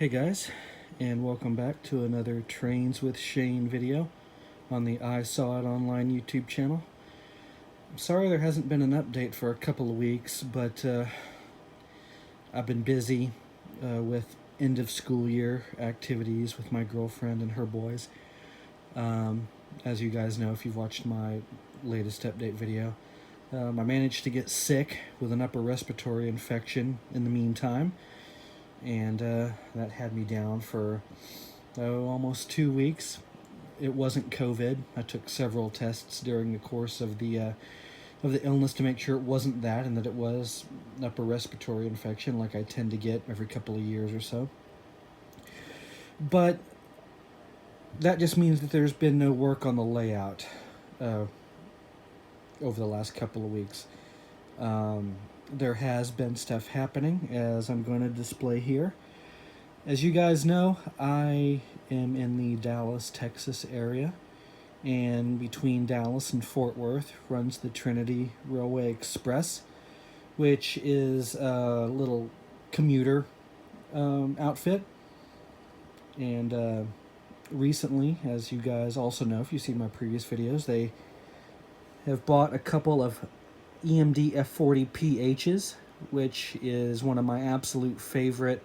Hey guys, and welcome back to another Trains with Shane video on the I Saw It Online YouTube channel. I'm sorry there hasn't been an update for a couple of weeks, but I've been busy with end of school year activities with my girlfriend and her boys. As you guys know, if you've watched my latest update video, I managed to get sick with an upper respiratory infection in the meantime. And that had me down for almost 2 weeks. It wasn't COVID. I took several tests during the course of the illness to make sure it wasn't that, and that it was an upper respiratory infection like I tend to get every couple of years or so. But that just means that there's been no work on the layout over the last couple of weeks. There has been stuff happening, as I'm going to display here. As you guys know, I am in the Dallas, Texas area, and between Dallas and Fort Worth runs the Trinity Railway Express, which is a little commuter outfit. And recently, as you guys also know, if you've seen my previous videos, they have bought a couple of EMD F40pHs, which is one of my absolute favorite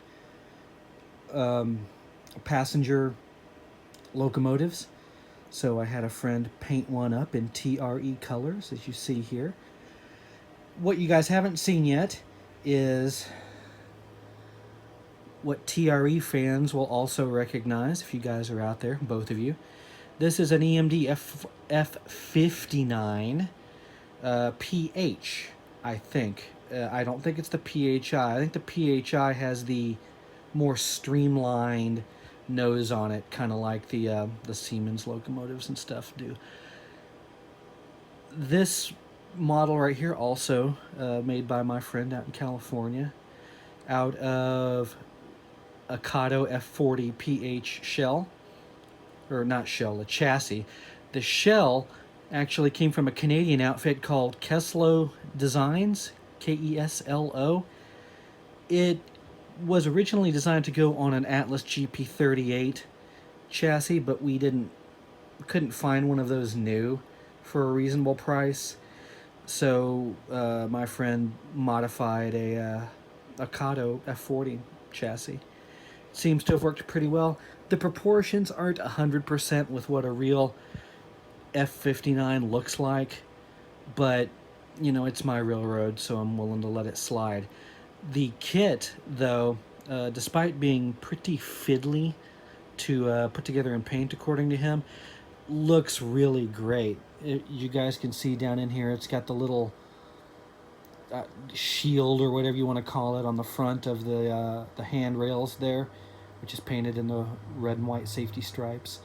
passenger locomotives. So I had a friend paint one up in TRE colors, as you see here. What you guys haven't seen yet is what TRE fans will also recognize, if you guys are out there, both of you. This is an EMD F59ph, I think. I don't think it's the PHI. I think the PHI has the more streamlined nose on it, kind of like the Siemens locomotives and stuff do. This model right here, also made by my friend out in California, out of a Kato F40ph shell, or not shell, a chassis. The shell actually came from a Canadian outfit called Kaslo Designs, Keslo. It was originally designed to go on an Atlas GP38 chassis, but we couldn't find one of those new for a reasonable price. So my friend modified a Kato F40 chassis. Seems to have worked pretty well. The proportions aren't 100% with what a real F59 looks like, but you know, it's my railroad, so I'm willing to let it slide. The kit, though, despite being pretty fiddly to put together and paint, according to him, looks really great. You guys can see down in here, it's got the little shield, or whatever you want to call it, on the front of the handrails there, which is painted in the red and white safety stripes.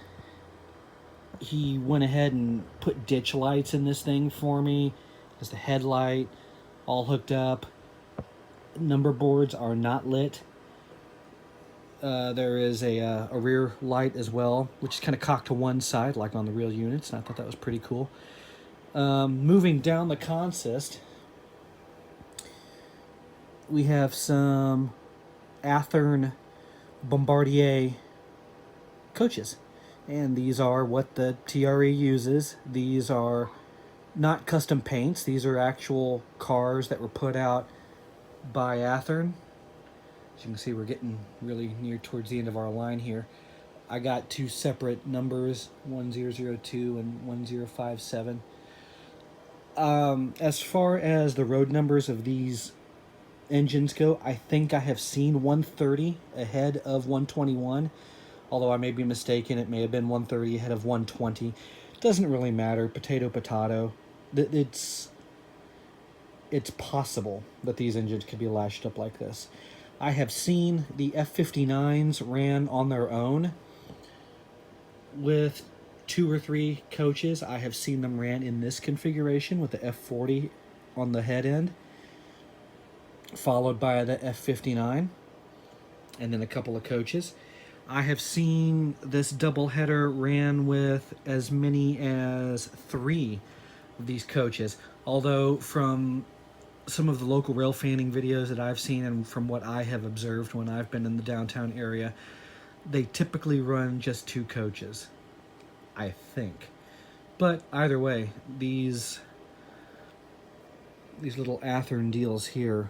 He went ahead and put ditch lights in this thing for me. Has the headlight all hooked up. Number boards are not lit. There is a rear light as well, which is kind of cocked to one side, like on the real units, and I thought that was pretty cool. Moving down the consist, we have some Athearn Bombardier coaches. And these are what the TRE uses. These are not custom paints. These are actual cars that were put out by Athearn. As you can see, we're getting really near towards the end of our line here. I got two separate numbers, 1002 and 1057. As far as the road numbers of these engines go, I think I have seen 130 ahead of 121. Although I may be mistaken, it may have been 130 ahead of 120. It doesn't really matter. Potato, potato. It's possible that these engines could be lashed up like this. I have seen the F59s ran on their own with 2 or 3 coaches. I have seen them ran in this configuration with the F40 on the head end, followed by the F59, and then a couple of coaches. I have seen this doubleheader ran with as many as 3 of these coaches, although from some of the local rail fanning videos that I've seen and from what I have observed when I've been in the downtown area, they typically run just 2 coaches, I think. But either way, these little Athearn deals here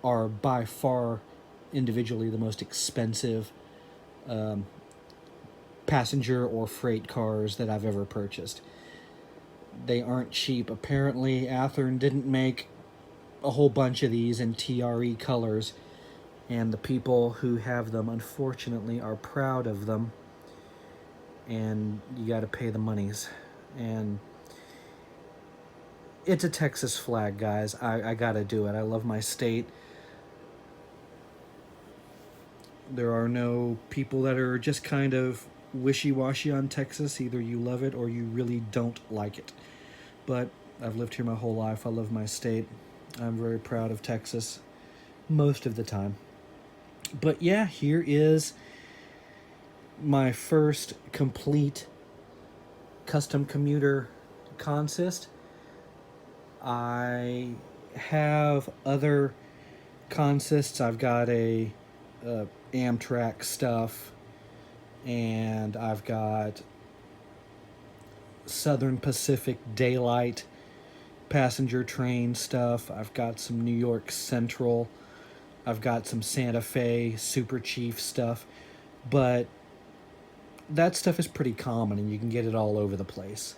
are by far individually the most expensive passenger or freight cars that I've ever purchased. They aren't cheap. Apparently, Athearn didn't make a whole bunch of these in TRE colors, and the people who have them, unfortunately, are proud of them, and you got to pay the monies. And it's a Texas flag, guys. I got to do it. I love my state. There are no people that are just kind of wishy-washy on Texas. Either you love it or you really don't like it. But I've lived here my whole life. I love my state. I'm very proud of Texas most of the time. But yeah, here is my first complete custom commuter consist. I have other consists. I've got a Amtrak stuff, and I've got Southern Pacific Daylight passenger train stuff. I've got some New York Central. I've got some Santa Fe Super Chief stuff, but that stuff is pretty common and you can get it all over the place,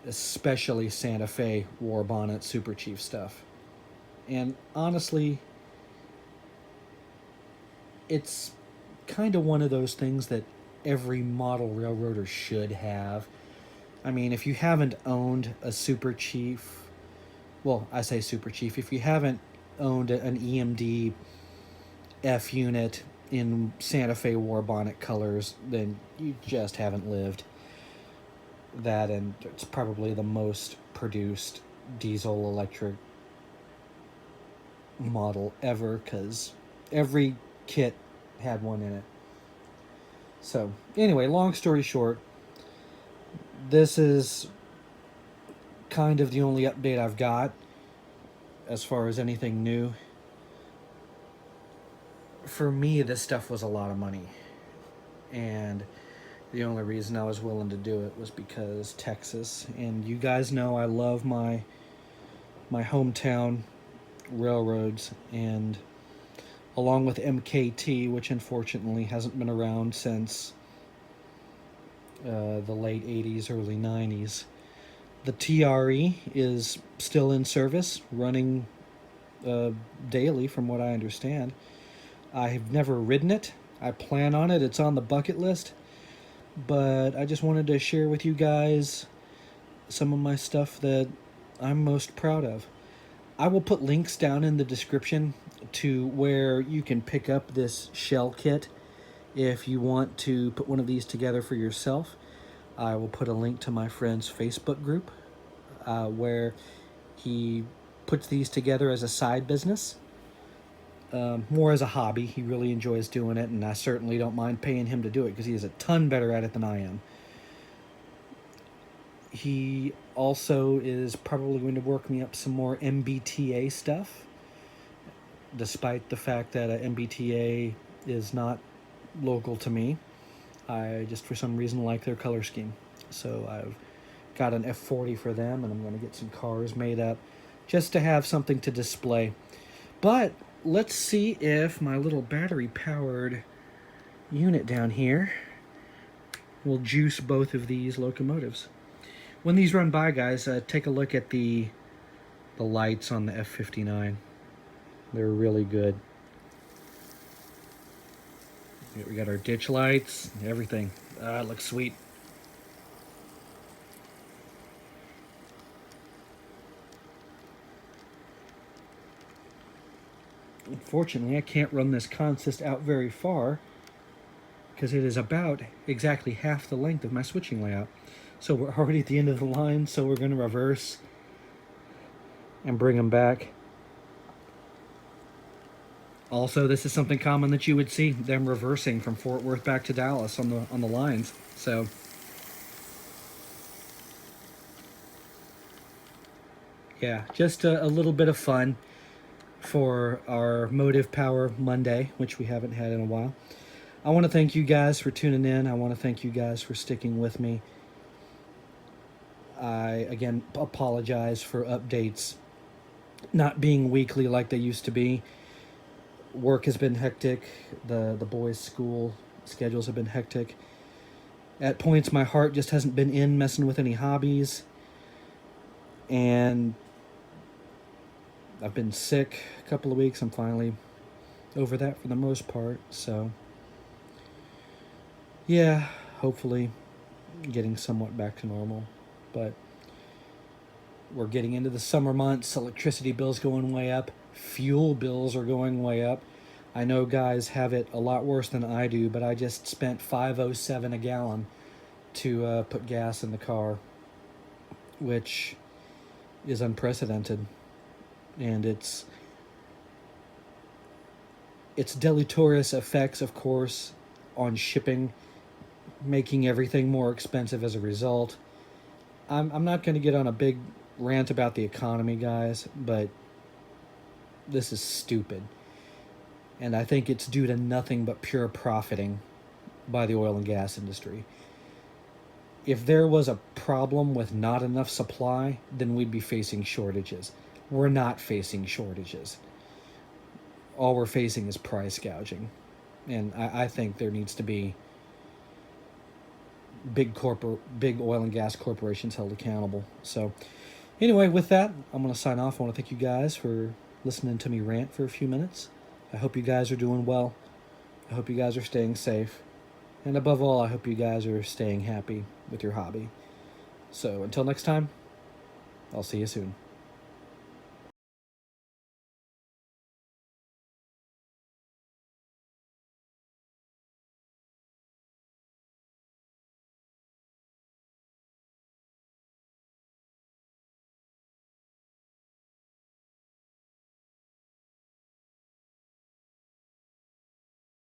especially Santa Fe War Bonnet Super Chief stuff. And honestly, it's kind of one of those things that every model railroader should have. I mean, if you haven't owned a Super Chief, well, I say Super Chief, if you haven't owned an EMD F unit in Santa Fe War Bonnet colors, then you just haven't lived. That, and it's probably the most produced diesel electric model ever, because every kit had one in it. So anyway, long story short, this is kind of the only update I've got as far as anything new. For me, this stuff was a lot of money, and the only reason I was willing to do it was because Texas. And you guys know I love my hometown railroads, and along with MKT, which unfortunately hasn't been around since the late 80s, early 90s. The TRE is still in service, running daily from what I understand. I've never ridden it. I plan on it. It's on the bucket list. But I just wanted to share with you guys some of my stuff that I'm most proud of. I will put links down in the description to where you can pick up this shell kit if you want to put one of these together for yourself. I will put a link to my friend's Facebook group where he puts these together as a side business. More as a hobby. He really enjoys doing it, and I certainly don't mind paying him to do it because he is a ton better at it than I am. He also is probably going to work me up some more MBTA stuff, despite the fact that MBTA is not local to me. I just for some reason like their color scheme. So I've got an F40 for them, and I'm going to get some cars made up just to have something to display. But let's see if my little battery-powered unit down here will juice both of these locomotives. When these run by, guys, take a look at the lights on the F59. They're really good. We got our ditch lights, everything. It looks sweet. Unfortunately, I can't run this consist out very far because it is about exactly half the length of my switching layout. So we're already at the end of the line, so we're going to reverse and bring them back. Also, this is something common that you would see, them reversing from Fort Worth back to Dallas on the lines. So Yeah, just a little bit of fun for our Motive Power Monday, which we haven't had in a while. I want to thank you guys for tuning in. I want to thank you guys for sticking with me. I, again, apologize for updates not being weekly like they used to be. Work has been hectic. The boys' school schedules have been hectic. At points, my heart just hasn't been in messing with any hobbies. And I've been sick a couple of weeks. I'm finally over that for the most part. So, yeah, hopefully getting somewhat back to normal. But we're getting into the summer months. Electricity bills going way up. Fuel bills are going way up. I know guys have it a lot worse than I do, but I just spent $5.07 a gallon to put gas in the car, which is unprecedented. And its deleterious effects, of course, on shipping, making everything more expensive as a result. I'm not going to get on a big rant about the economy, guys, but this is stupid. And I think it's due to nothing but pure profiting by the oil and gas industry. If there was a problem with not enough supply, then we'd be facing shortages. We're not facing shortages. All we're facing is price gouging. And I think there needs to be big oil and gas corporations held accountable. So anyway, with that, I'm going to sign off. I want to thank you guys for listening to me rant for a few minutes. I hope you guys are doing well. I hope you guys are staying safe. And above all, I hope you guys are staying happy with your hobby. So until next time, I'll see you soon.